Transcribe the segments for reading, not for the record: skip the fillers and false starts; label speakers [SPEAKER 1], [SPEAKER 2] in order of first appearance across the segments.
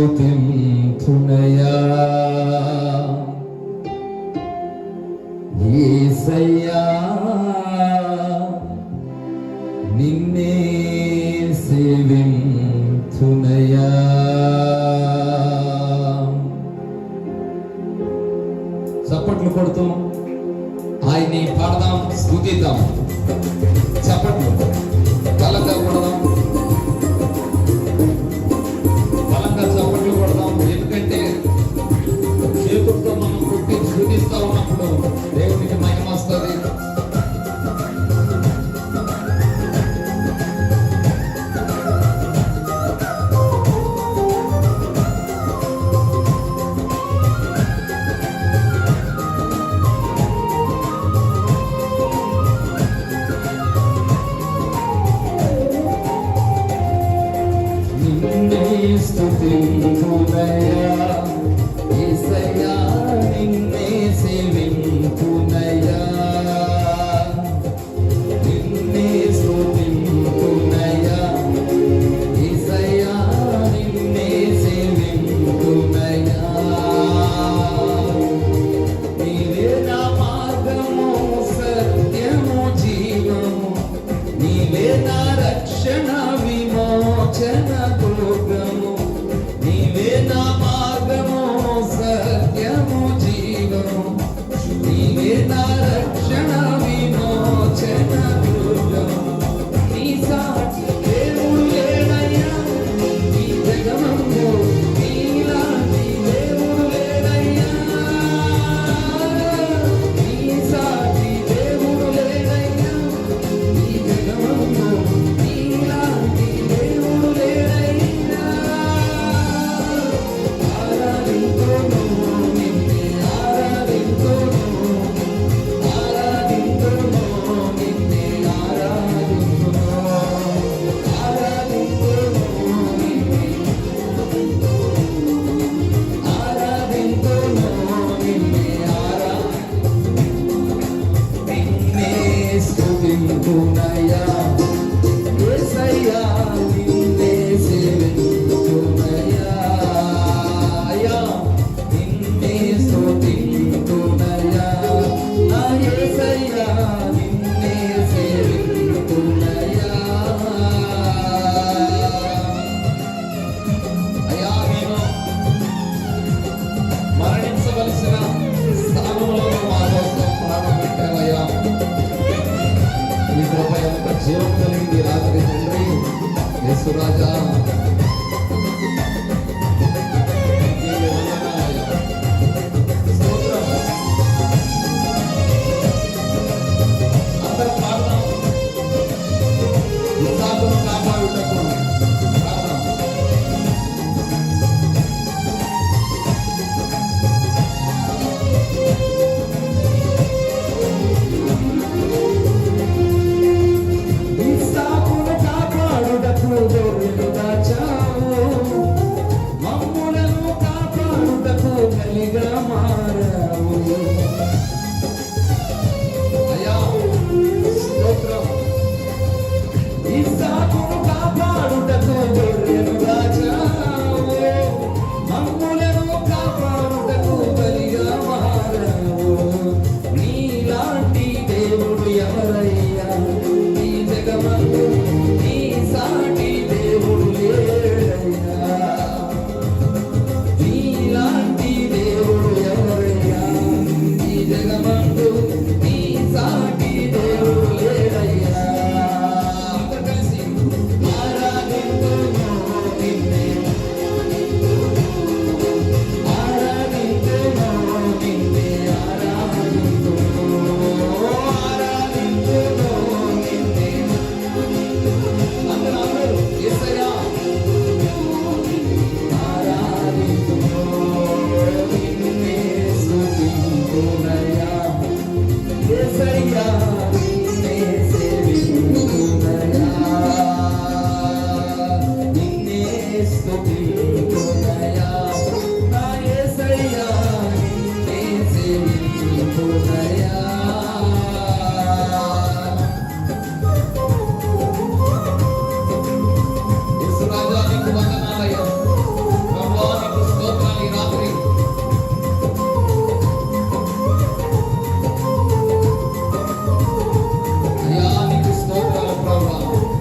[SPEAKER 1] స్తుతింతునయా యేసయ్యా నిన్నే సేవింతునయా. చప్పట్లు కొడుతూ ఆయన్ని పాడదాం, స్తుతిద్దాం. చప్పట్లు బలంగా కొడదాం, బలంగా చప్పట్లు కొడదాం. ఎందుకంటే చేతులతో మనం కొట్టి స్తుతిస్తా ఉన్నప్పుడు దేవునికి మహిమ వస్తుంది. స్తుతింతునయా యేసయ్యా నిన్నే సేవింతునయా నిన్నే స్తుతింతునయా యేసయ్యా నిన్నే సేవింతునయా. నీవే నా మార్గము సత్యము జీవము, నీవే నా రక్షణ విమోచన దుర్గము, నీవే నా మార్గము సత్యము జీవము, నీవే నా రక్షణ విమోచన దుర్గము. నీ సాటి దేవుడు లేడయ్యా ఈ జగమందు, నీలాంటి దేవుడు లేడయ్యా. నీ సాటి దేవుడు లేడయ్యా ఈ జగమందు, నీలాంటి దేవుడు లేడయ్యా. ఆరాధింతును నిన్నే ఆరాధింతును, ఆరాధింతును నిన్నే ఆరాధింతును, ఆరాధింతును నిన్నే ఆరాధింతును నిన్నే నిన్నే స్తుతింతునయా యేసయ్యా నిన్నే సేవింతునయా నిన్నే స్తుతింతునయా నా యేసయ్యా నిన్నే సేవింతునయా. అయ్యా నేను మరణించవలసిన స్థానంలో మా కోసం ప్రాణం పెట్టావయ్యా. ఈ కృప ఎంత జీవం కలిగింది రాత్రి తండ్రి యేసురాజా. నీకే వందనాలయ్యా. స్తోత్రం. అందరూ పాడదాం. ఇస్సాకును కాపాడుటకు పాడదాం. ఇస్సాకును కాపాడుటకు గొర్రెలు దాచావు, మమ్ములను కాపాడుటకు బలిగా మారావు. అయ్యా స్తోత్రం. ఇస్సాకును కాపాడుటకు గొర్రెలు దాచావు, మమ్ములను కాపాడుటకు బలిగా మారావు. నీలాంటి దేవుడు ఎవరయ్యా ఈ జగమందు, నీ సాటి దేవుడు లేడయ్యా. నీలాంటి దేవుడు ఎవరయ్యా ఈ జగమందు, నీ సాటి దేవుడు లేడయ్యా. అందరూ కలిసి ఆరాధింతును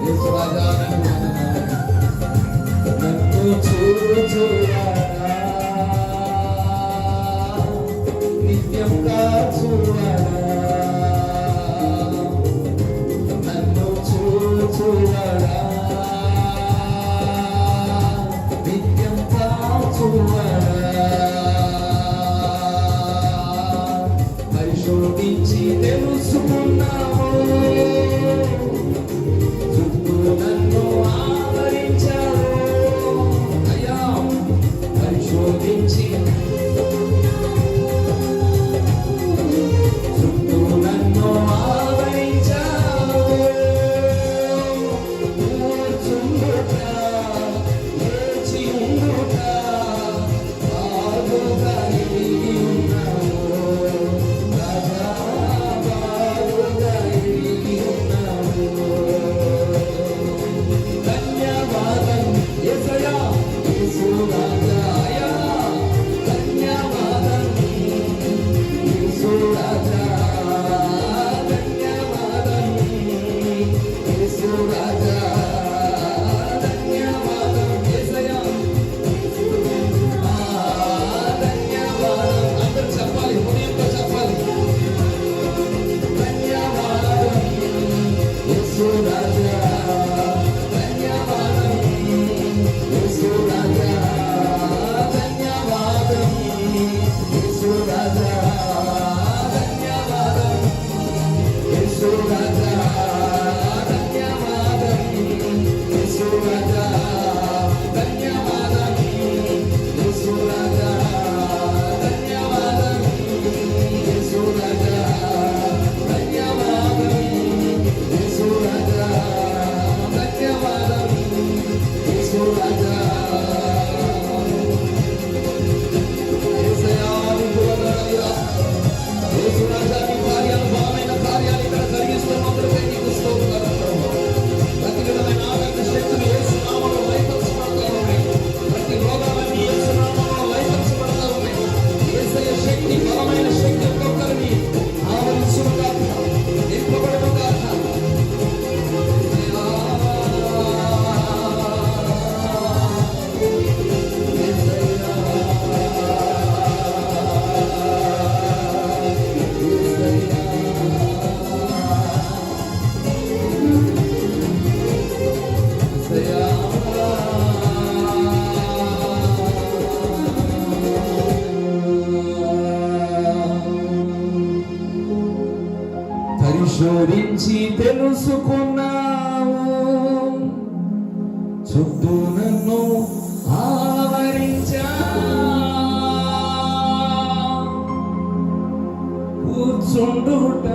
[SPEAKER 1] యేసు రాజా నన్ను చూచువాడా నిత్యం కాచువాడా నన్ను చూచువాడా నిత్యం కాచువాడా పరిశోధించి తెలుసుకున్నావు చుట్టూ నన్ను ఆవరించావు అయ్యా పరిశోధించి చుట్టూ నన్ను ఆవరించావు కూర్చుండుట లేచి ఉండుట బాగుగా ఎరిగి ఉన్నావు రాజా బాగుగా ఎరిగి ఉన్నావు ధన్యవాదం యేసయ్యా యేసు రాజా అయ్యా ధన్యవాదం యేసు రాజా ధన్యవాదం యేసు రాజా ధన్యవాదం యేసయ్యా ధన్యవాదం అందరూ చెప్పాలి హృదయంతో చెప్పాలి ధన్యవాదం యేసు రాజా ధన్యవాదం యేసు రాజా ధన్యవాదం యేసు రాజా ధన్యవాదం యేసు రాజా ధన్యవాదం యేసు రాజా ధన్యవాదం యేసు రాజా ధన్యవాదం యేసు రాజా ధన్యవాదం యేసు రాజా ధన్యవాదం యేసు రాజా యేసయ్యా నీకు వందనాలయ్యా యేసు రాజా నీ కార్యాలు బలమైన కార్యాలు ఇక్కడ జరిగిస్తున్నందుకై నీకు స్తోత్రాలు ప్రభువా ప్రతి విధమైన ఆటంక శక్తులు యేసు నామములో లయపరచబడతా ఉన్నాయి ప్రతి రోగాలన్నీ యేసు నామములో లయపరచబడతా ఉన్నాయి యేసయ్య శక్తి బలమైన శక్తి ఒక్కొక్కరిని ఆవరించునుగాక నింపబడునుగాక పరిశోధించి తెలుసుకున్నావు చుట్టూ నన్ను ఆవరించా కూర్చుండుట